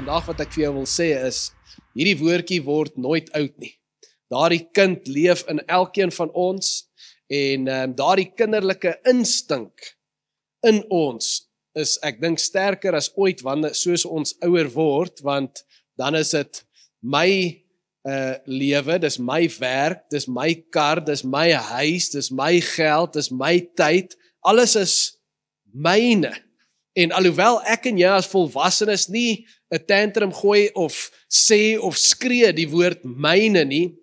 vandag wat ek vir jou wil sê is, hierdie woordjie word nooit oud nie. Daardie kind leef in elkeen van ons, en daardie kinderlike instink in ons is, ek dink, sterker as ooit, soos ons ouer word, want dan is dit my lewe, dis my werk, dis my kar, dis my huis, dis my geld, dis my tyd, alles is myne. En alhoewel ek en jy as volwassenes nie 'n tantrum gooi of sê of skree die woord myne nie,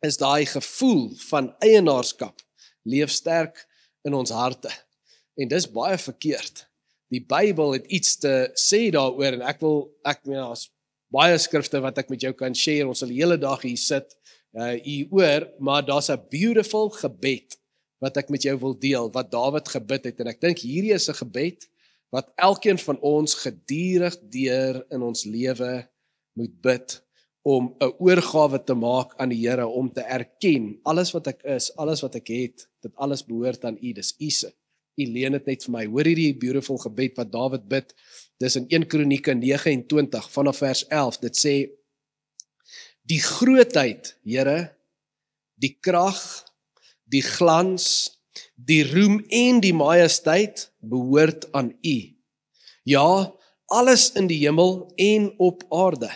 is daai gevoel van eienaarskap leef sterk in ons harte. En dis baie verkeerd. Die Bybel het iets te sê daaroor, en ek daar's baie skrifte wat ek met jou kan share, ons sal die hele dag hier sit, hieroor, maar daar's 'n beautiful gebed wat ek met jou wil deel, wat Dawid gebid het, en ek dink hierdie is 'n gebed wat elkeen van ons gedurig deur in ons lewe moet bid, om 'n oorgawe te maak aan die Here, om te erken, alles wat ek is, alles wat ek het, dit alles behoort aan U, dis U se. U leen dit net vir my. Hoor hierdie beautiful gebed wat Dawid bid, dis in 1 Kronieke 29 vanaf vers 11, dit sê, die grootheid, Here, die krag, die glans, die roem en die majesteit behoort aan U. Ja, alles in die hemel en op aarde.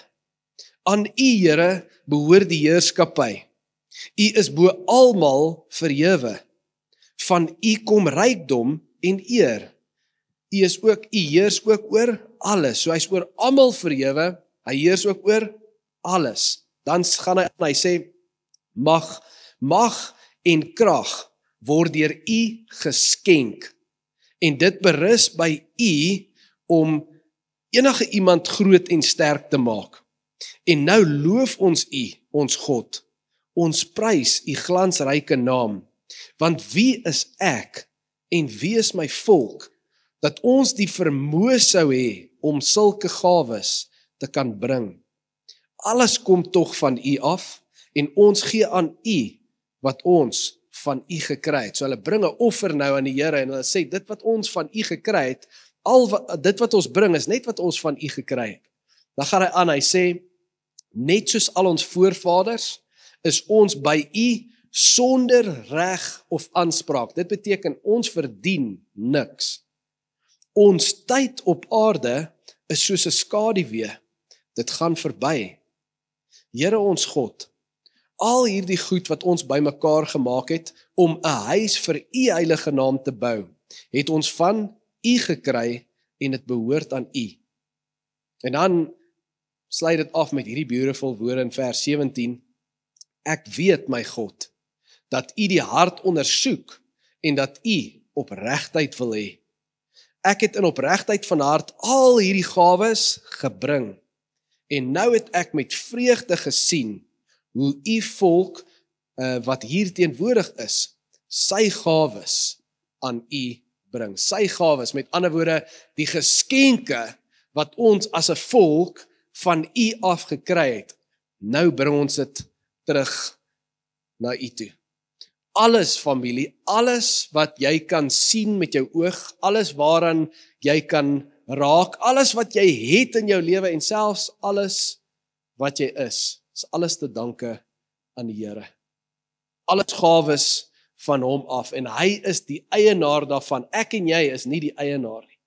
Aan U, Here, behoort die heerskappy. U is bo almal verhewe. Van U kom rykdom en eer. U heers ook oor alles. So hy's oor almal verhewe, hy heers ook oor alles. Dan gaan hy sê, mag en krag word deur U geskenk. En dit berus by U om enige iemand groot en sterk te maak. En nou loof ons U, ons God. Ons prys U glansryke naam. Want wie is ek en wie is my volk, dat ons die vermoë sou hê om sulke gawes te kan bring? Alles kom tog van U af, en ons gee aan U wat ons van U gekry het. So hulle bring 'n offer nou aan die Here, en hulle sê, dit wat ons van U gekry het, dit wat ons bring is net wat ons van U gekry het. Dan gaan hy aan, hy sê, net soos al ons voorvaders, is ons by U sonder reg of aanspraak. Dit beteken, ons verdien niks. Ons tyd op aarde is soos 'n skaduwee. Dit gaan verby. Here ons God, al hierdie goed wat ons bymekaar gemaak het, om 'n huis vir U heilige naam te bou, het ons van U gekry, en dit behoort aan U. En dan sluit dit af met hierdie beautiful woorde in vers 17, ek weet, my God, dat U die hart ondersoek, en dat U opregtheid wil hê. Ek het in opregtheid van hart al hierdie gawes gebring, en nou het ek met vreugde gesien, hoe U volk, wat hier teenwoordig is, sy gawes aan U bring. Sy gawes, met ander woorde, die geskenke, wat ons as 'n volk van U af gekry het, nou bring ons dit terug na U toe. Alles, familie, alles wat jy kan sien met jou oog, alles waaraan jy kan raak, alles wat jy het in jou lewe, en selfs alles wat jy is alles te danke aan die Here. Alles gawes van hom af, en hy is die eienaar daarvan. Ek en jy is nie die eienaar nie.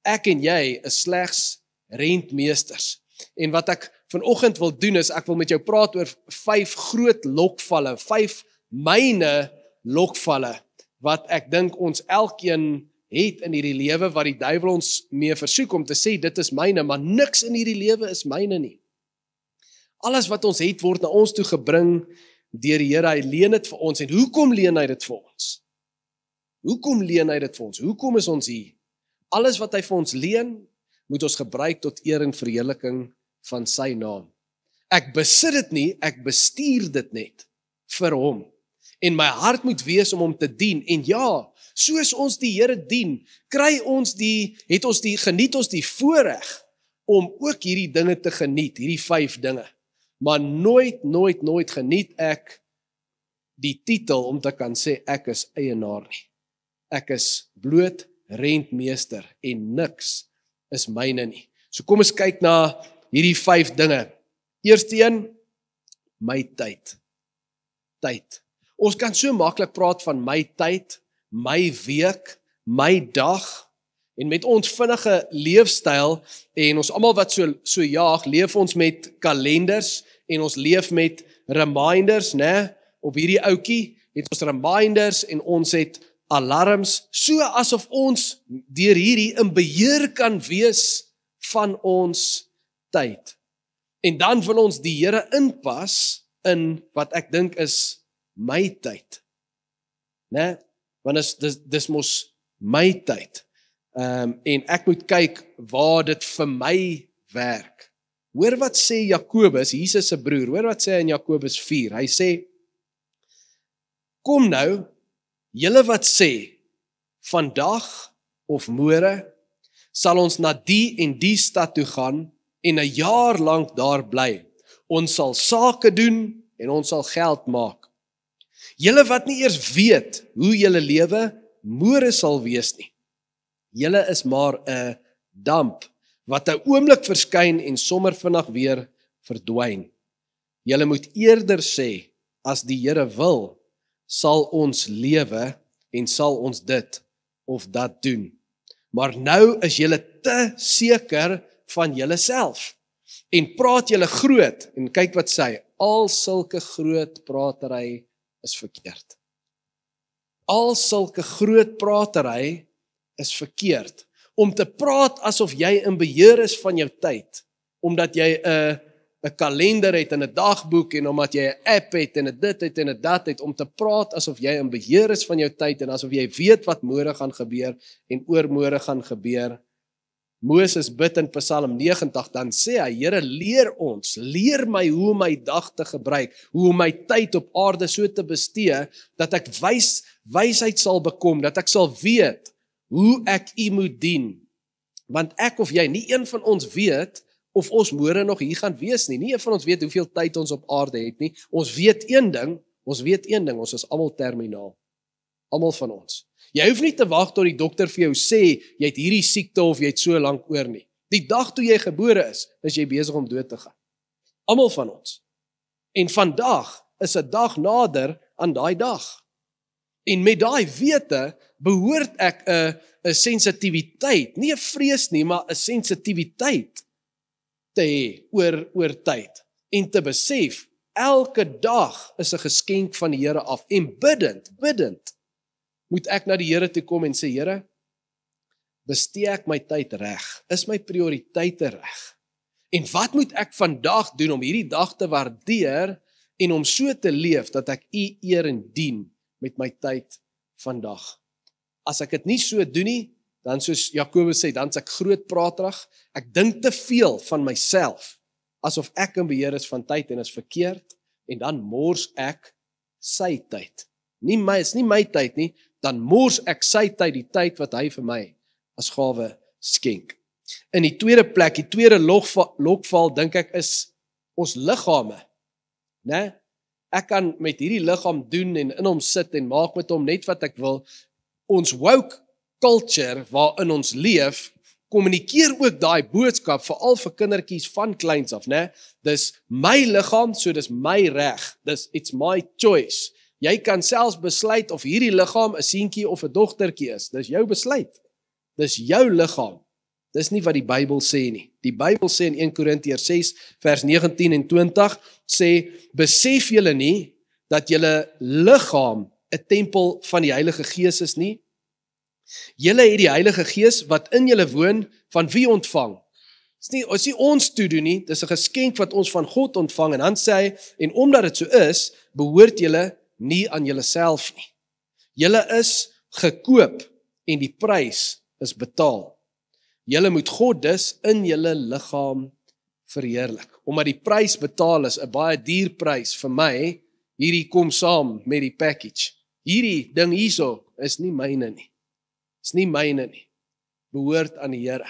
Ek en jy is slegs rentmeesters. En wat ek vanoggend wil doen is, ek wil met jou praat oor 5 groot lokvalle, 5 myne lokvalle, wat ek dink ons elkeen het in hierdie lewe, wat die duiwel ons mee versoek om te sê, dit is myne, maar niks in hierdie lewe is myne nie. Alles wat ons het, word na ons toe gebring deur die Here. Hy leen dit vir ons. En hoekom leen hy dit vir ons? Hoekom leen hy dit vir ons? Hoekom is ons hier? Alles wat hy vir ons leen, moet ons gebruik tot eer en verheerliking van sy naam. Ek besit dit nie, ek bestuur dit net vir hom. En my hart moet wees om hom te dien. En ja, soos ons die Here dien, geniet ons die voorreg om ook hierdie dinge te geniet, hierdie 5 dinge. Maar nooit geniet ek die titel om te kan sê ek is eienaar nie. Ek is bloot rentmeester en niks is myne nie. So kom ons kyk na hierdie 5 dinge. Eerste een, my tyd. Tyd. Ons kan so maklik praat van my tyd, my week, my dag, en met ons vinnige leefstyl, en ons almal wat so jaag, leef ons met kalenders, en ons leef met reminders, né? Op hierdie ouetjie het ons reminders, en ons het alarms, so asof ons deur hierdie in beheer kan wees van ons tyd. En dan wil ons die Here inpas in wat ek dink is my tyd. Né? Want dis mos my tyd. En ek moet kyk waar dit vir my werk. Hoor wat sê Jakobus, Jesus se broer, hoor wat sê hy in Jakobus 4. Hy sê, kom nou, julle wat sê, vandag of môre sal ons na die en die stad toe gaan en 'n jaar lank daar bly. Ons sal sake doen en ons sal geld maak. Julle wat nie eers weet hoe julle lewe môre sal wees nie. Julle is maar 'n damp wat 'n oomblik verskyn en sommer vinnig weer verdwyn. Julle moet eerder sê, as die Here wil, sal ons lewe en sal ons dit of dat doen. Maar nou is julle te seker van julleself en praat julle groot, en kyk wat sê hy, al sulke groot pratery is verkeerd. Al sulke groot pratery is verkeerd. Om te praat asof jy in beheer is van jou tyd, omdat jy 'n kalender het en 'n dagboek, en omdat jy 'n app het en 'n dit het en 'n dat het, om te praat asof jy in beheer is van jou tyd en asof jy weet wat môre gaan gebeur en oormôre gaan gebeur. Moses bid in Psalm 90, dan sê hy, Here, leer my hoe om my dag te gebruik, hoe om my tyd op aarde so te bestee, dat ek wysheid sal bekom, dat ek sal weet hoe ek U moet dien. Want ek of jy, nie een van ons weet of ons môre nog hier gaan wees nie. Nie een van ons weet hoeveel tyd ons op aarde het nie. Ons weet een ding, ons is almal terminaal. Almal van ons. Jy hoef nie te wag tot die dokter vir jou sê, jy het hierdie siekte of jy het so lank oor nie. Die dag toe jy gebore is jy besig om dood te gaan. Almal van ons. En vandag is 'n dag nader aan daai dag. En met daai wete behoort ek 'n sensitiwiteit, nie 'n vrees nie, maar 'n sensitiwiteit te hê oor tyd. En te besef, elke dag is 'n geskenk van die Here af. En bidend, moet ek na die Here toe kom en sê, Here, bestee ek my tyd reg? Is my prioriteite reg? En wat moet ek vandag doen om hierdie dag te waardeer en om so te leef dat ek U eer en dien met my tyd vandag? As ek dit nie so doen nie, dan soos Jakobus sê, dan is ek groot praterig. Ek dink te veel van myself, asof ek in beheer is van tyd en is verkeerd, en dan mors ek sy tyd. Is nie my tyd nie, dan mors ek sy tyd, die tyd wat hy vir my as gawe skenk. In die tweede plek, die tweede lokval, dink ek, is ons liggame. Né? Ek kan met hierdie liggaam doen en in hom sit en maak met hom net wat ek wil. Ons woke culture waarin ons leef, kommunikeer ook daai boodskap, veral vir kindertjies van kleins af, né? Dis my liggaam, so dis my reg. It's my choice. Jy kan selfs besluit of hierdie liggaam 'n seentjie of 'n dogtertjie is. Dis jou besluit. Dis jou liggaam. Dis nie wat die Bybel sê nie. Die Bybel sê in 1 Korintiërs 6 vers 19 en 20 sê, besef julle nie dat julle liggaam 'n tempel van die Heilige Gees is nie? Julle het die Heilige Gees wat in julle woon, van wie ontvang? Dis nie ons toedoen nie, dis 'n geskenk wat ons van God ontvang, en dan sê hy, en omdat dit so is, behoort julle nie aan julleself nie. Julle is gekoop en die prys is betaal. Julle moet God dus in julle liggaam verheerlik. Omdat die prys betaal is, 'n baie duur prys vir my, hierdie kom saam met die package. Hierdie ding hierso is nie myne nie. Is nie myne nie. Behoort aan die Here.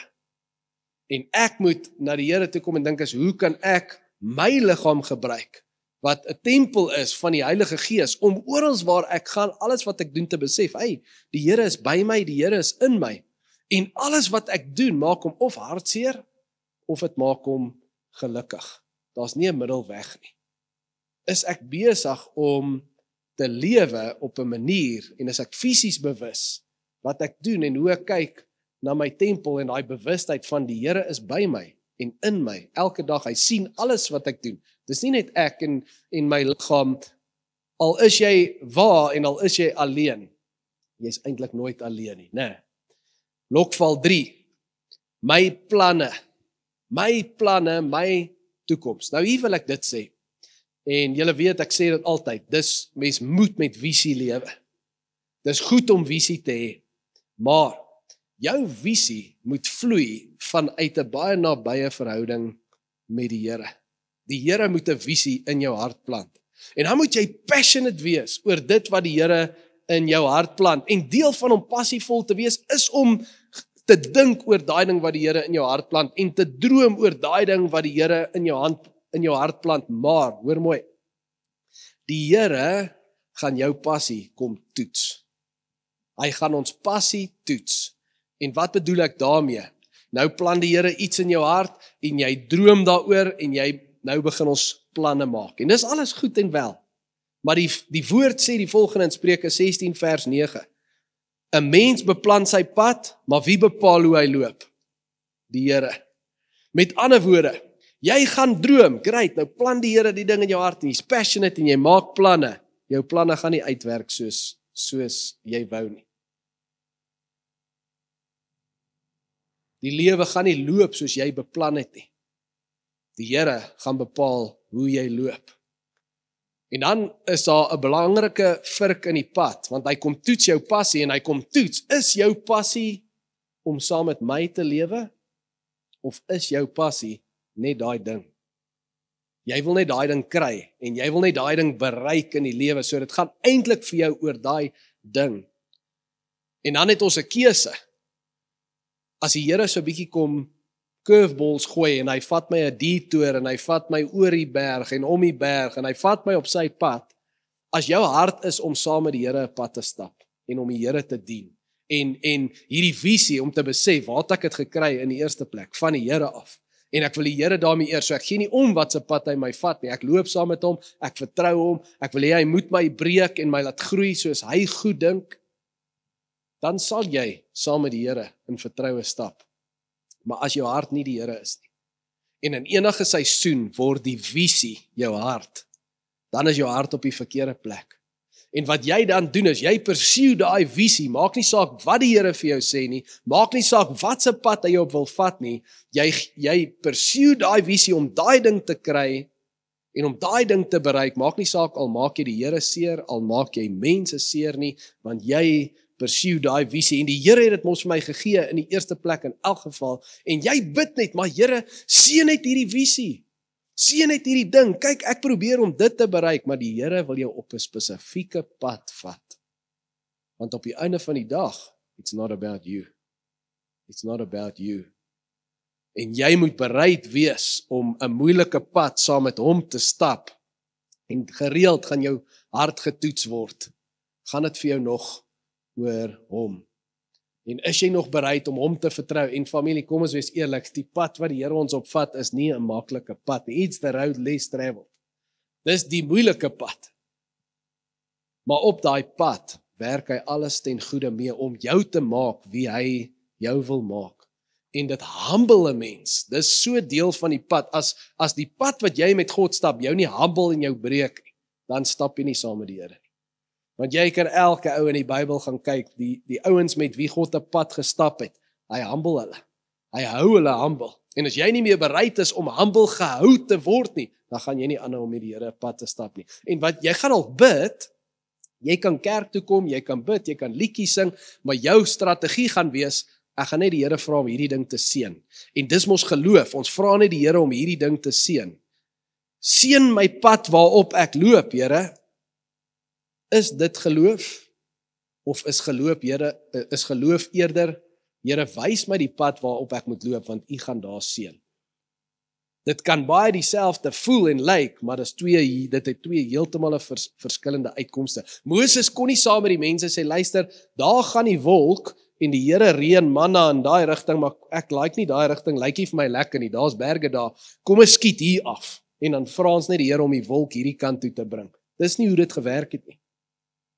En ek moet na die Here toe kom en dink, hoe kan ek my liggaam gebruik, wat 'n tempel is van die Heilige Gees, om oral waar ek gaan, alles wat ek doen te besef, die Here is by my, die Here is in my, en alles wat ek doen, maak hom of hartseer, of dit maak hom gelukkig. Daar's nie 'n middelweg nie. Is ek besig om te lewe op 'n manier, en is ek fisies bewus wat ek doen en hoe ek kyk na my tempel en daai bewustheid van die Here is by my en in my, elke dag, hy sien alles wat ek doen. Dis nie net ek en my liggaam, al is jy waar en al is jy alleen, jy's eintlik nooit alleen nie, né? Lokval 3, my planne, my toekoms. Nou hier wil ek dit sê, en julle weet, ek sê dit altyd, mens moet met visie lewe. Dis goed om visie te hê, maar jou visie moet vloei vanuit 'n baie nabye verhouding met die Here. Die Here moet 'n visie in jou hart plant. En dan moet jy passionate wees oor dit wat die Here in jou hart plant. En deel van om passievol te wees is om te dink oor daai ding wat die Here in jou hart plant en te droom oor daai ding wat die Here in jou hart plant. Maar, hoor mooi, die Here gaan jou passie kom toets. Hy gaan ons passie toets. En wat bedoel ek daarmee? Nou plant die Here iets in jou hart en jy droom daaroor en nou begin ons planne maak. En dis alles goed en wel. Maar die woord sê die volgende in Spreuke 16 vers 9. 'n Mens beplan sy pad, maar wie bepaal hoe hy loop? Die Here. Met ander woorde, jy gaan droom, great, nou plan die Here die ding in jou hart en jy's passionate en jy maak planne. Jou planne gaan nie uitwerk soos jy wou nie. Die lewe gaan nie loop soos jy beplan het nie. Die Here gaan bepaal hoe jy loop. En dan is daar 'n belangrike vurk in die pad, want hy kom toets jou passie en hy kom toets, is jou passie om saam met my te lewe? Of is jou passie net daai ding? Jy wil net daai ding kry en jy wil net daai ding bereik in die lewe, so dit gaan eintlik vir jou oor daai ding. En dan het ons 'n keuse. As die Here so 'n bietjie kom curveballs gooi en hy vat my 'n detour en hy vat my oor die berg en om die berg en hy vat my op sy pad, as jou hart is om saam met die Here 'n pad te stap en om die Here te dien en hierdie visie om te besef waar het ek dit gekry in die eerste plek van die Here af en ek wil die Here daarmee eer, so ek gee nie om wat se pad hy my vat nie, ek loop saam met hom, ek vertrou hom, ek wil hê hy moet my breek en my laat groei soos hy goed dink, dan sal jy saam met die Here in vertroue stap. Maar as jou hart nie die Here is nie, en in enige seisoen word die visie jou hart, dan is jou hart op die verkeerde plek. En wat jy dan doen is, jy pursue daai visie, maak nie saak wat die Here vir jou sê nie, maak nie saak wat se pad hy jou op wil vat nie, jy pursue daai visie om daai ding te kry, en om daai ding te bereik, maak nie saak al maak jy die Here seer, al maak jy mense seer nie, want jy pursue daai visie, en die Here het dit mos vir my gegee in die eerste plek in elk geval, en jy bid net, maar Here, seën net hierdie visie, seën net hierdie ding, kyk, ek probeer om dit te bereik, maar die Here wil jou op 'n spesifieke pad vat, want op die einde van die dag, it's not about you, it's not about you, en jy moet bereid wees om 'n moeilike pad saam met hom te stap, en gereeld gaan jou hart getoets word, gaan dit vir jou nog oor hom. En is jy nog bereid om hom te vertrou? En familie, kom ons wees eerlik, die pad wat die Here ons opvat is nie 'n maklike pad nie. It's the road less traveled. Dis die moeilike pad. Maar op daai pad werk hy alles ten goeie mee om jou te maak wie hy jou wil maak. En dit humble 'n mens. Dis so deel van die pad. As die pad wat jy met God stap, jou nie humble en jou breek nie, dan stap jy nie saam met die Here nie. Want jy kan elke ou in die Bybel gaan kyk, die ouens met wie God 'n pad gestap het, hy humble hulle. Hy hou hulle humble. En as jy nie meer bereid is om humble gehou te word nie, dan gaan jy nie aanhou om met die Here 'n pad te stap nie. En wat jy gaan al bid, jy kan kerk toe kom, jy kan bid, jy kan liedjies sing, maar jou strategie gaan wees, ek gaan net die Here vra om hierdie ding te seën. En dis mos geloof, ons vra net die Here om hierdie ding te seën. Seën my pad waarop ek loop, Here. Is dit geloof? Of is geloof eerder, Here, wys my die pad waarop ek moet loop, want U gaan daar seën. Dit kan baie dieselfde voel en lyk, maar dit het twee heeltemal 'n verskillende uitkomste. Moses kon nie saam met die mense sê, luister, daar gaan die wolk, en die Here reën manna in daai rigting, maar ek like nie daai rigting, lyk nie vir my lekker nie, daar's berge daar, kom ons skiet hier af, en dan vra ons net die Here om die wolk hierdie kant toe te bring. Dis nie hoe dit gewerk het nie.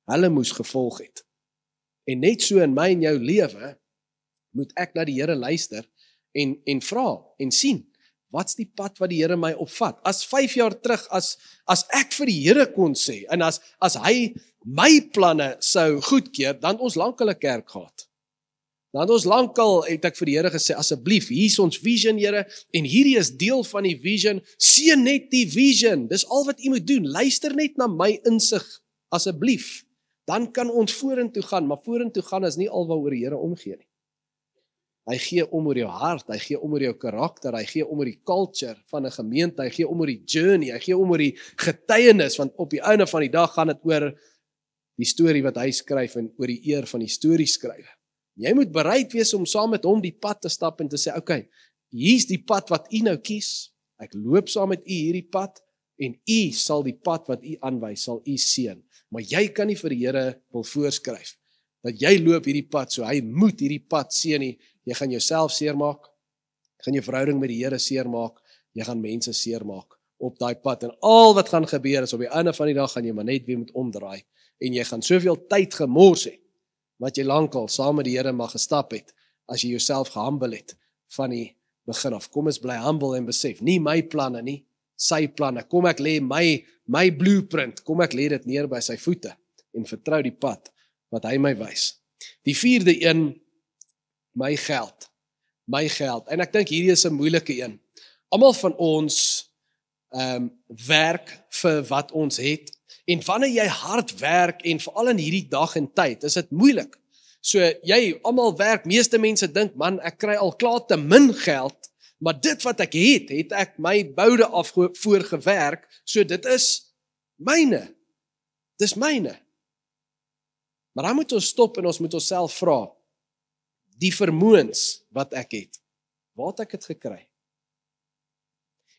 Hulle moes gevolg het. En net so in my en jou lewe, moet ek na die Here luister, en vra, en sien, wat's die pad wat die Here my opvat? As 5 jaar terug, as ek vir die Here kon sê, en as hy my planne sou goedkeur, dan het ons lankal 'n kerk gehad. Dan het ons lankal, het ek vir die Here gesê, asseblief, hier is ons vision, Here, en hierdie is deel van die vision, seën net die vision, dis al wat u moet doen, luister net na my insig, asseblief, dan kan ons vorentoe gaan, maar vorentoe gaan is nie al waaroor die Here omgee nie. Hy gee om oor jou hart, hy gee om oor jou karakter, hy gee om oor die culture van 'n gemeente, hy gee om oor die journey, hy gee om oor die getuienis, want op die einde van die dag gaan dit oor die storie wat hy skryf en oor die eer van die storie skryf. Jy moet bereid wees om saam met hom die pad te stap en te sê, okay, hier's die pad wat u nou kies, ek loop saam met u hierdie pad, en u sal die pad wat u aanwys, sal u seën. Maar jy kan nie vir die Here wil voorskryf, dat jy loop hierdie pad, so hy moet hierdie pad seën nie. Jy gaan jouself seermaak, jy gaan jou verhouding met die Here seermaak, jy gaan mense seermaak op daai pad, en al wat gaan gebeur is, op die einde van die dag gaan jy maar net weer moet omdraai, en jy gaan soveel tyd gemors het, wat jy lankal saam met die Here mag gestap het, as jy jouself gehumble het, van die begin af. Kom ons bly humble en besef, nie my planne nie, sy planne, kom ek lê my blueprint, kom ek lê dit neer by sy voete, en vertrou die pad, wat hy my wys. Die 4de een, my geld, en ek dink hierdie is 'n moeilike een. Almal van ons werk vir wat ons het, en wanneer jy hard werk, en veral in hierdie dag en tyd, is dit moeilik. So jy, almal werk, meeste mense dink, man, ek kry al klaar te min geld, maar dit wat ek het ek my boude af voorgewerk, so dit is myne. Dis myne. Maar dan moet ons stop en ons moet onsself vra, die vermoëns wat ek het, waar het ek dit gekry?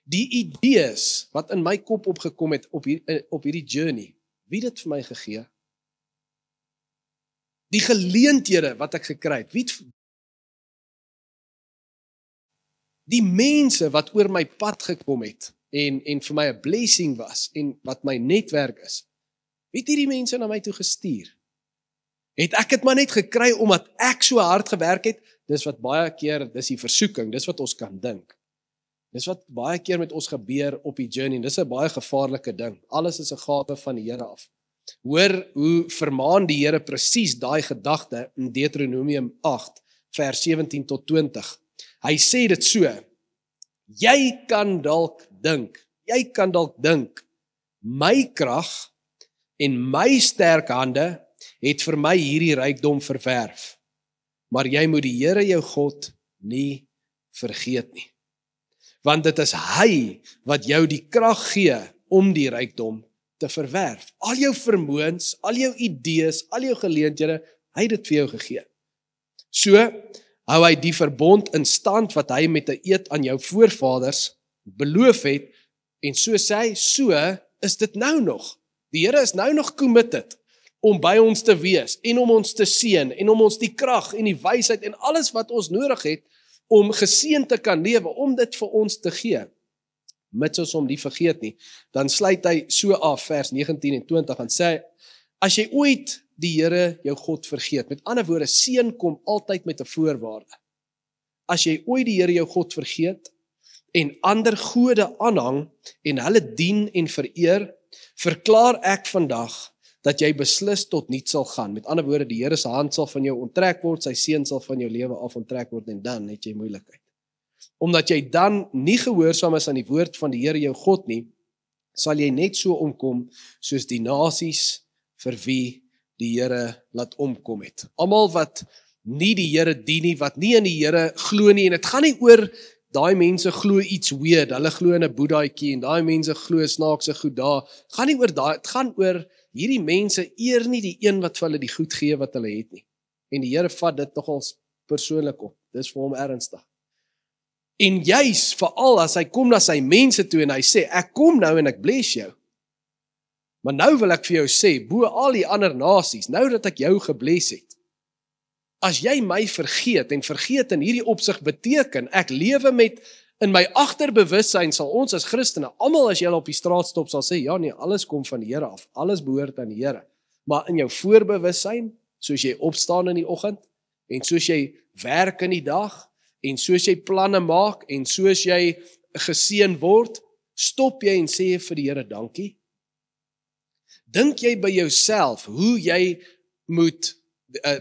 Die idees wat in my kop opgekom het op hierdie journey, wie het dit vir my gegee? Die geleenthede wat ek gekry het, die mense wat oor my pad gekom het, en vir my 'n blessing was, en wat my netwerk is, wie het hierdie mense na my toe gestuur? Het ek het maar net gekry, omdat ek so hard gewerk het, dis wat baie keer, dis die versoeking, dis wat ons kan dink. Dis wat baie keer met ons gebeur op die journey, en dis 'n baie gevaarlike ding. Alles is 'n gawe van die Here af. Hoor hoe vermaan die Here presies daai gedagte in Deuteronomium 8, vers 17 tot 20. Hy sê dit so, jy kan dalk dink, my krag en my sterk hande het vir my hierdie rykdom verwerf, maar jy moet die Here jou God nie vergeet nie. Want dit is hy wat jou die krag gee om die rykdom te verwerf. Al jou vermoëns, al jou idees, al jou geleenthede, hy het dit vir jou gegee. So hou hy die verbond in stand wat hy met 'n eed aan jou voorvaders beloof het, en so sê hy, so is dit nou nog. Die Here is nou nog committed om by ons te wees, en om ons te seën, en om ons die krag en die wysheid en alles wat ons nodig het, om geseën te kan lewe, om dit vir ons te gee. Mits ons hom nie vergeet nie, dan sluit hy so af, vers 19 en 20, en sê, as jy ooit die Here jou God vergeet, met ander woorde, seën kom altyd met 'n voorwaarde. As jy ooit die Here jou God vergeet, en ander gode aanhang, en hulle dien en vereer, verklaar ek vandag, dat jy beslis tot niet sal gaan. Met ander woorde, die Here se hand sal van jou onttrek word, sy seën sal van jou lewe af onttrek word, en dan het jy moeilikheid. Omdat jy dan nie gehoorsaam is aan die woord van die Here jou God nie, sal jy net so omkom, soos die nasies vir wie die Here laat omkom het. Almal wat nie die Here dien nie, wat nie in die Here glo nie, en dit gaan nie oor, daai mense glo iets weird, hulle glo in 'n boeddhaatjie, en daai mense glo snaakse goed daar, gaan nie oor daai, dit gaan oor, hierdie mense eer nie die een wat vir hulle die goed gee wat hulle het nie. En die Here vat dit nogal persoonlik op. Dis vir hom ernstig. En juis veral as hy kom na sy mense toe en hy sê, ek kom nou en ek bless jou. Maar nou wil ek vir jou sê, bo al die ander nasies, nou dat ek jou gebless het, As jy my vergeet, en vergeet in hierdie opsig beteken, ek lewe met, in my agterbewussyn sal ons as Christene, almal as jy op die straat stop, sal sê, ja nee, alles kom van die Here af, alles behoort aan die Here. Maar in jou voorbewussyn, soos jy opstaan in die oggend, en soos jy werk in die dag, en soos jy planne maak, en soos jy geseën word, stop jy en sê vir die Here dankie. Dink jy by jouself, hoe jy moet,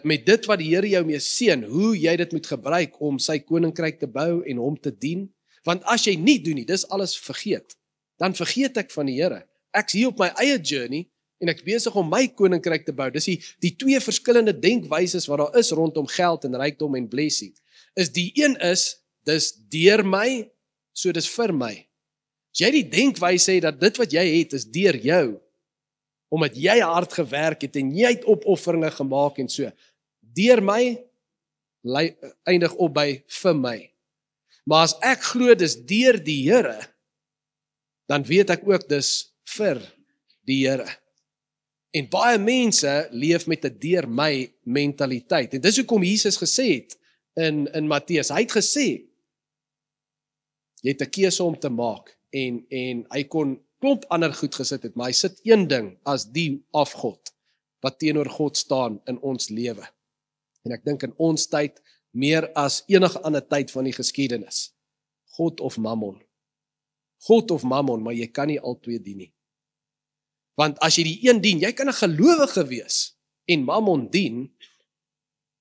met dit wat die Here jou mee seën, hoe jy dit moet gebruik om sy koninkryk te bou en hom te dien? Want as jy nie doen nie, dis alles vergeet. Dan vergeet ek van die Here. Ek's hier op my eie journey, en ek is besig om my koninkryk te bou. Dis die twee verskillende denkwyses wat daar is rondom geld en rykdom en blessing. Die een is, dis deur my, so dis vir my. As jy die denkwyse het dat dit wat jy het is deur jou, omdat jy hard gewerk het en jy het opofferinge gemaak en so, deur my, eindig op by vir my. Maar as ek glo dis deur die Here, dan weet ek ook dis vir die Here. En baie mense leef met 'n deur my mentaliteit. En dis hoekom Jesus gesê het in Matteus. Hy het gesê, jy het 'n keuse om te maak. En hy kon klomp ander goed gesit het, maar hy sit een ding as die afgod, wat teenoor God staan in ons lewe. En ek dink in ons tyd, meer as enige ander tyd van die geskiedenis, God of Mammon. God of Mammon, maar jy kan nie albei dien nie. Want as jy die een dien, jy kan 'n gelowige wees, en Mammon dien,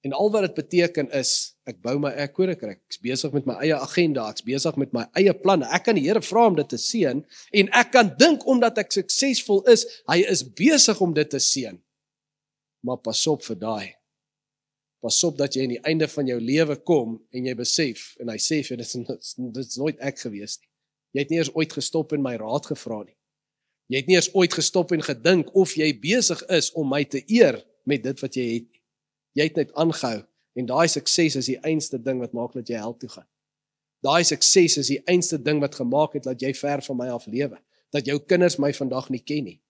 en al wat dit beteken is, ek bou my eie koninkryk, ek is besig met my eie agenda, ek is besig met my eie planne, ek kan die Here vra om dit te seën, en ek kan dink omdat ek suksesvol is, hy is besig om dit te seën. Maar pas op vir daai. Pas op dat jy in die einde van jou lewe kom, en jy besef, en hy sê vir dit is nooit ek gewees nie. Jy het nie eers ooit gestop en my raad gevra nie. Jy het nie eers ooit gestop en gedink of jy besig is om my te eer met dit wat jy het. Jy het net aangehou, en daai sukses is die einste ding wat maak dat jy hel toe gaan. Daai sukses is die einste ding wat gemaak het dat jy ver van my af lewe, dat jou kinders my vandag nie ken nie.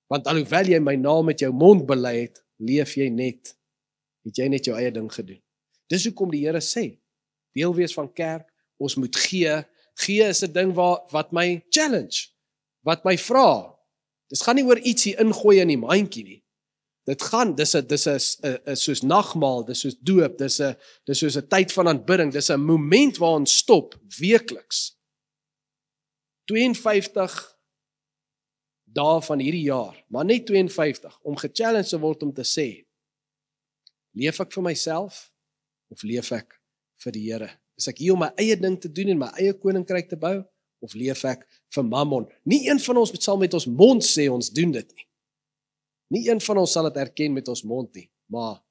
Want alhoewel jy my naam met jou mond bely het, leef jy net, het jy net jou eie ding gedoen. Dis hoekom die Here sê, deel wees van kerk, ons moet gee. Gee is 'n ding wat my challenge, wat my vra. Dis gaan nie oor ietsie ingooi in die mandjie nie. Dis soos nagmaal, dis soos doop, dis soos 'n tyd van aanbidding, dis 'n moment waar ons stop, weekliks. 52 dae van hierdie jaar, maar net 52, om gechallenged te word om te sê, leef ek vir myself, of leef ek vir die Here? Is ek hier om my eie ding te doen en my eie koninkryk te bou, of leef ek vir Mammon? Nie een van ons sal met ons mond sê ons doen dit nie. Nie een van ons sal dit erken met ons mond nie, maar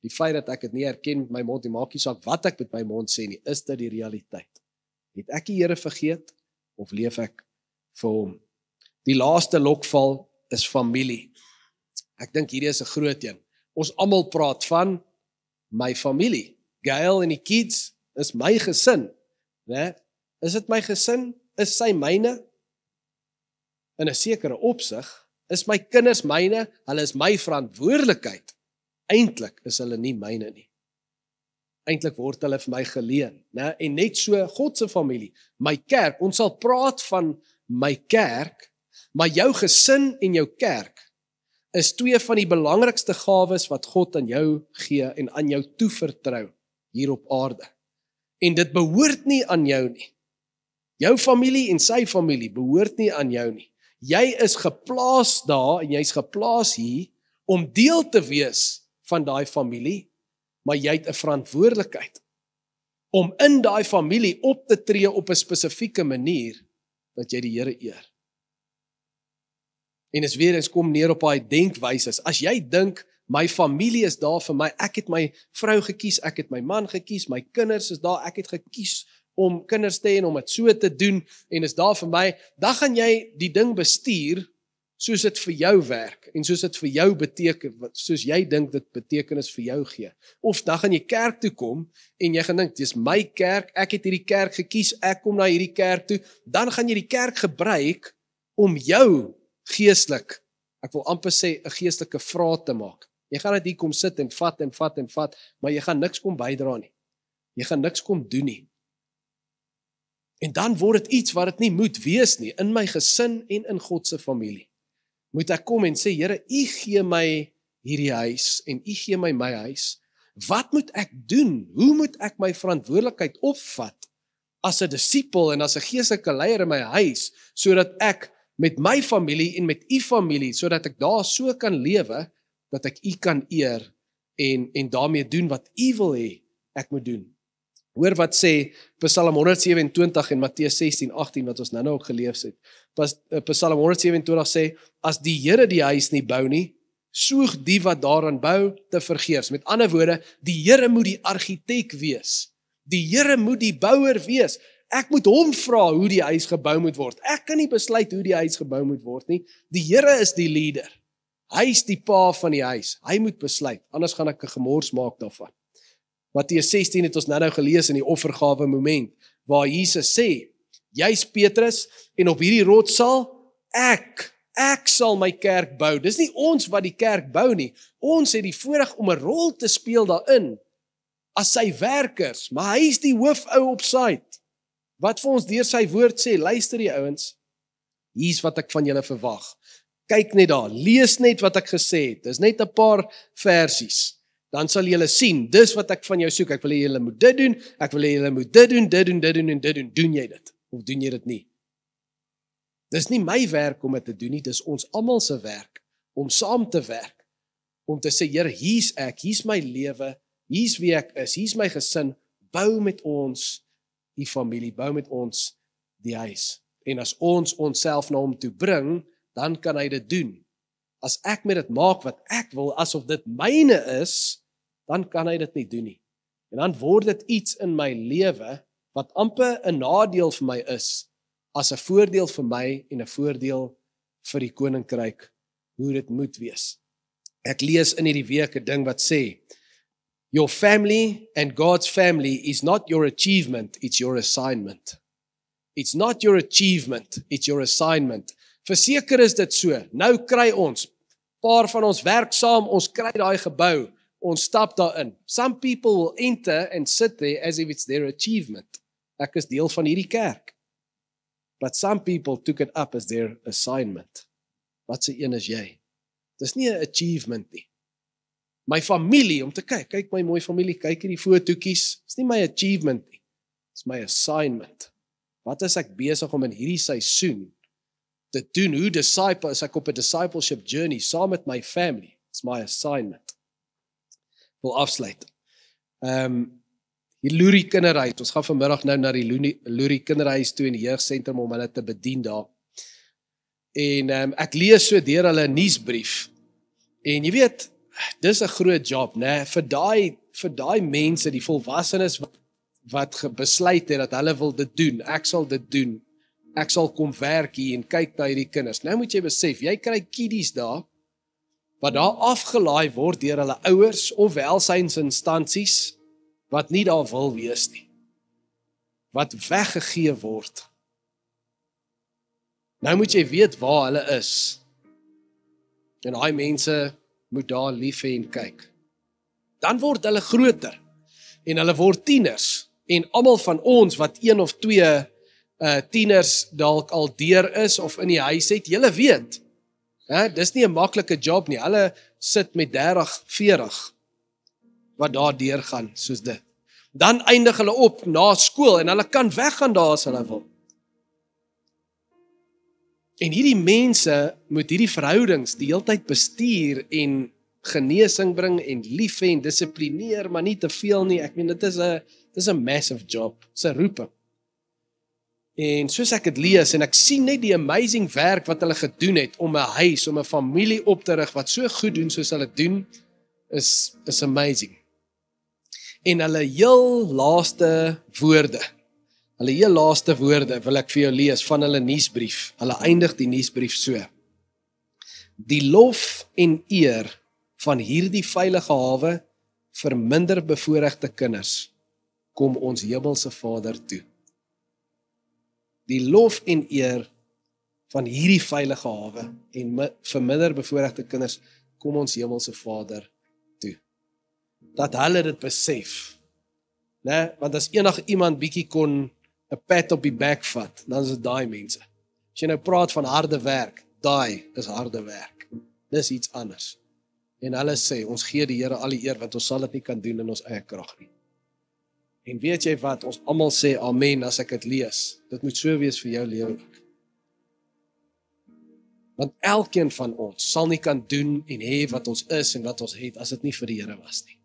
die feit dat ek dit nie erken met my mond nie, maak nie saak wat ek met my mond sê nie, is dit die realiteit. Het ek die Here vergeet, of leef ek vir hom? Die laaste lokval is familie. Ek dink hierdie is 'n groot een. Ons almal praat van my familie. Gail en die kids is my gesin. Né? Is dit my gesin? Is sy myne? In 'n sekere opsig, is my kinders myne, hulle is my verantwoordelikheid. Eintlik is hulle nie myne nie. Eintlik word hulle vir my geleen, né? En net so God se familie, my kerk, ons sal praat van my kerk, maar jou gesin en jou kerk is twee van die belangrikste gawes wat God aan jou gee en aan jou toevertrou hier op aarde. En dit behoort nie aan jou nie. Jou familie en sy familie behoort nie aan jou nie. Jy is geplaas daar en jy's geplaas hier om deel te wees van daai familie, maar jy het 'n verantwoordelikheid om in daai familie op te tree op 'n spesifieke manier dat jy die Here eer. En is weer eens kom neer op daai denkwyses. As jy dink my familie is daar vir my, ek het my vrou gekies, ek het my man gekies, my kinders is daar, ek het gekies om kinders te hê en om dit so te doen en is daar vir my, dan gaan jy die ding bestuur soos dit vir jou werk en soos dit vir jou beteken, soos jy dink dit betekenis vir jou gee. Of dan gaan jy kerk toe kom en jy gaan dink, dis my kerk, ek het hierdie kerk gekies, ek kom na hierdie kerk toe, dan gaan jy die kerk gebruik om jou geestelik, ek wil amper sê 'n geestelike vraag te maak. Jy gaan net hier kom sit en vat, maar jy gaan niks kom bydra nie. Jy gaan niks kom doen nie. En dan word dit iets wat dit nie moet wees nie, in my gesin en in God se familie. Moet ek kom en sê, Here, U gee my hierdie huis en U gee my huis. Wat moet ek doen? Hoe moet ek my verantwoordelikheid opvat as 'n disipel en as 'n geestelike leier in my huis, sodat ek met my familie en met U familie, sodat ek daar so kan lewe, dat ek U kan eer en daarmee doen wat U wil hê ek moet doen. Hoor wat sê Psalm 127 en Matteus 16:18 wat ons nou ook gelees het. Psalm 127 sê, as die Here die huis nie bou nie, soeg die wat daaraan bou te vergeefs. Met ander woorde, die Here moet die argitek wees. Die Here moet die bouer wees. Ek moet hom vra hoe die huis gebou moet word. Ek kan nie besluit hoe die huis gebou moet word nie. Die Here is die leader. Hy is die pa van die huis. Hy moet besluit, anders gaan ek 'n gemors maak daarvan. Matteus 16 het ons nou gelees in die offergawe moment, waar Jesus sê, jy's Petrus, en op hierdie rots sal ek sal my kerk bou. Dis nie ons wat die kerk bou nie. Ons het die voorreg om 'n rol te speel daarin, as sy werkers, maar hy is die hoofou op site. Wat vir ons deur sy woord sê, luister die ouens, hier's wat ek van julle verwag. Kyk net daar, lees net wat ek gesê het, dis net 'n paar versies. Dan sal julle sien, dis wat ek van jou soek, ek wil hê julle moet dit doen, ek wil hê julle moet dit doen, en dit doen. Doen jy dit? Of doen jy dit nie? Dis nie my werk om dit te doen nie, dis ons almal se werk, om saam te werk, om te sê, Here, hier's ek, hier's my lewe, hier's wie ek is, hier's my gesin, bou met ons die familie, bou met ons die huis. En as ons onsself na hom toe bring, dan kan hy dit doen. As ek met dit maak wat ek wil, asof dit myne is, dan kan hy dit nie doen nie. En dan word dit iets in my lewe, wat amper 'n nadeel vir my is, as 'n voordeel vir my en 'n voordeel vir die koninkryk, hoe dit moet wees. Ek lees in hierdie week 'n ding wat sê, your family and God's family is not your achievement, it's your assignment. It's not your achievement, it's your assignment. Verseker is dit so, nou kry ons, paar van ons werk saam, ons kry daai gebou, ons stap daarin. Some people will enter and sit there as if it's their achievement. Ek is deel van hierdie kerk. But some people took it up as their assignment. Wat se een is jy? Dis nie 'n achievement nie. My familie, om te kyk my mooi familie, kyk hierdie fotootjies, dis nie my achievement nie. Dis my assignment. Wat is ek besig om in hierdie seisoen te doen? Hoe disciple is ek op 'n discipleship journey saam met my family? It's my assignment. Wil afsluit. Die Loerie kinderhuis, ons gaan vanmiddag nou na die Loerie kinderhuis toe in die jeugsentrum om hulle te bedien daar. En ek lees so deur hulle 'n nuusbrief. En jy weet, dis 'n groot job, né? Vir daai mense, die volwassenes wat besluit het dat hulle wil dit doen. Ek sal dit doen. Ek sal kom werk hier en kyk na hierdie kinders. Nou moet jy besef, jy kry kiddies daar wat daar afgelaai word deur hulle ouers of welsynsinstansies wat nie daar wil wees nie. Wat weggegee word. Nou moet jy weet waar hulle is. En daai mense moet daar lief hê en kyk. Dan word hulle groter en hulle word tieners. En almal van ons wat 1 of 2 tieners dalk al deur is of in die huis het, julle weet, dis nie 'n maklike job nie. Hulle sit met 30, 40 wat daar deur gaan soos dit. Dan eindig hulle op na skool en hulle kan weggaan daar as hulle wil. En hierdie mense moet hierdie verhoudings die hele tyd bestuur en genesing bring en lief hê en dissiplineer, maar nie te veel nie. Ek meen dit is 'n massive job, dis 'n roeping. En soos ek dit lees en ek sien net die amazing werk wat hulle gedoen het om 'n huis, om 'n familie op te rig wat so goed doen soos hulle doen, is amazing. En hulle heel laaste woorde wil ek vir jou lees van hulle nuusbrief. Hulle eindig die nuusbrief so: die lof en eer van hierdie veilige hawe vir minder bevoorregte kinders kom ons hemelse Vader toe. Die lof en eer van hierdie veilige hawe en vir minder bevoorregte kinders kom ons hemelse Vader dat hulle dit besef. Né? Want as enige iemand bietjie kon 'n pat op die bek vat, dan is dit daai mense. As jy nou praat van harde werk, daai is harde werk. Dis iets anders. En hulle sê, ons gee die Here al die eer, want ons sal dit nie kan doen in ons eie krag nie. En weet jy wat, ons almal sê amen as ek dit lees. Dit moet so wees vir jou lewe ook. Want elkeen van ons sal nie kan doen en hê wat ons is en wat ons het, as dit nie vir die Here was nie.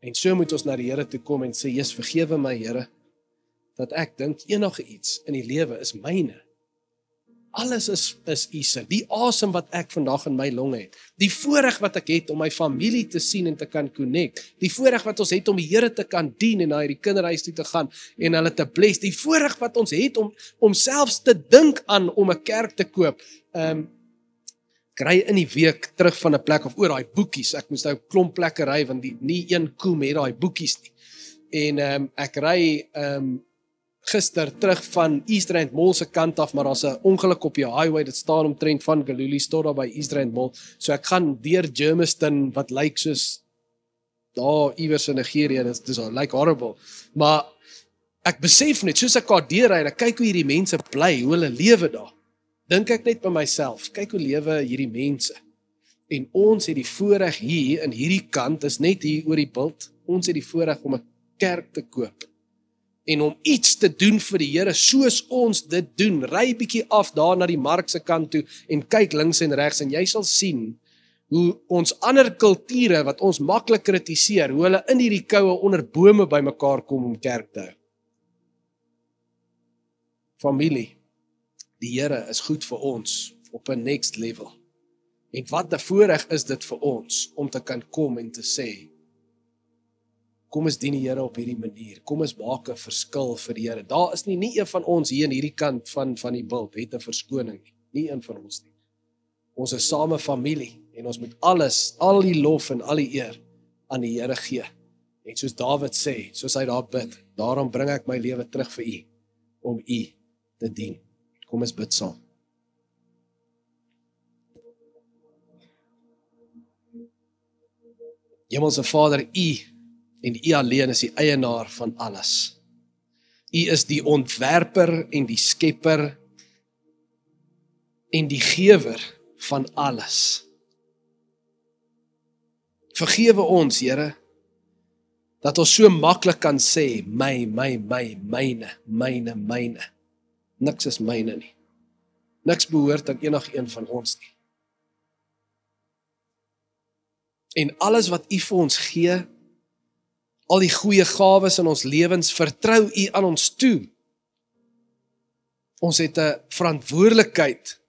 En so moet ons na die Here toe kom en sê, Jesus, vergewe my Here, dat ek dink enige iets in die lewe is myne. Alles is U se. Die asem wat ek vandag in my longe het, die voorreg wat ek het om my familie te sien en te kan connect, die voorreg wat ons het om die Here te kan dien en na hierdie kinderhuis toe te gaan en hulle te bless, die voorreg wat ons het om selfs te dink aan om 'n kerk te koop. Kry in die week terug van 'n plek of oor daai boekies. Ek moes nou 'n klomp plekke ry want nie een koem het daai boekies nie. En ek ry gister terug van East Rand Mall se kant af, maar daar's 'n ongeluk op die highway, dit staan omtrent van Galilee tot daar by East Rand Mall. So ek gaan deur Germiston wat lyk soos daar iewers in Nigerië, dis lyk horrible. Maar ek besef net soos ek daar deurry en ek kyk hoe hierdie mense bly, hoe hulle lewe daar. Dink ek net by myself, kyk hoe lewe hierdie mense. En ons het die voorreg hier in hierdie kant, is net hier oor die bult. Ons het die voorreg om 'n kerk te koop. En om iets te doen vir die Here soos ons dit doen. Ry bietjie af daar na die mark se kant toe en kyk links en regs en jy sal sien hoe ons ander kulture wat ons maklik kritiseer, hoe hulle in hierdie koue onder bome bymekaar kom om kerk te hou. Familie, die Here is goed vir ons op 'n next level. En wat 'n voorreg is dit vir ons om te kan kom en te sê, kom ons dien die Here op hierdie manier. Kom ons maak 'n verskil vir die Here. Daar is nie een van ons hier in hierdie kant van die bult het 'n verskoning nie. Nie een van ons nie. Ons is same familie en ons moet al die lof en al die eer aan die Here gee. En soos Dawid sê, soos hy daar bid, daarom bring ek my lewe terug vir U om U te dien. Kom ons bid saam. Hemelse Vader, U en U alleen is die eienaar van alles. U is die ontwerper en die skepper en die gewer van alles. Vergewe ons, Here, dat ons so maklik kan sê, myne. Niks is myne nie. Niks behoort aan enige een van ons nie. En alles wat U vir ons gee, al die goeie gawes in ons lewens, vertrou U aan ons toe. Ons het 'n verantwoordelikheid,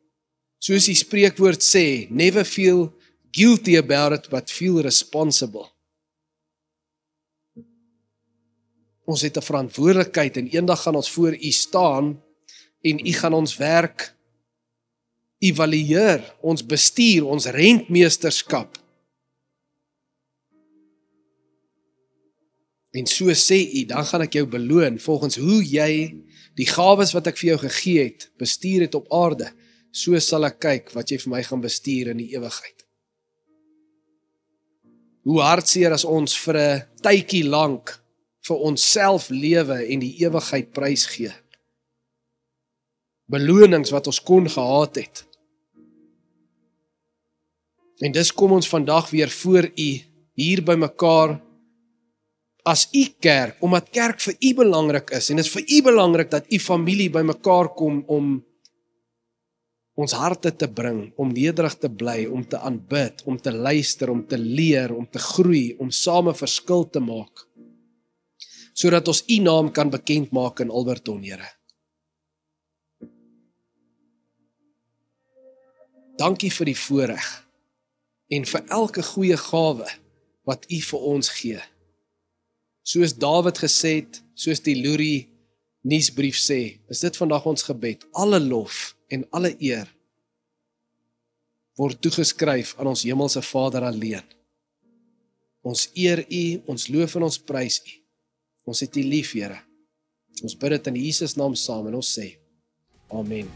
soos die spreekwoord sê, never feel guilty about it, but feel responsible. Ons het 'n verantwoordelikheid en eendag gaan ons voor U staan en U gaan ons werk evalueer, ons bestuur, ons rentmeesterskap. En so sê U, dan gaan ek jou beloon volgens hoe jy die gawes wat ek vir jou gegee het, bestuur het op aarde. So sal ek kyk wat jy vir my gaan bestuur in die ewigheid. Hoe hartseer as ons vir 'n tydjie lank vir onsself lewe en die ewigheid prys gee. Belonings wat ons kon gehad het. En dis kom ons vandag weer voor U, hier by mekaar, as U kerk, omdat kerk vir U belangrik is, en dit is vir U belangrik dat U familie by mekaar kom om ons harte te bring, om nederig te bly, om te aanbid, om te luister, om te leer, om te groei, om same verskil te maak, sodat ons U naam kan bekend maak in Alberton, Here. Dankie vir die voorreg en vir elke goeie gawe wat U vir ons gee. Soos Dawid gesê het, soos die Loerie nuusbrief sê, is dit vandag ons gebed. Alle lof en alle eer word toegeskryf aan ons hemelse Vader alleen. Ons eer U, ons loof en ons prys U. Ons het U lief, Here. Ons bid dit in Jesus naam saam en ons sê, Amen.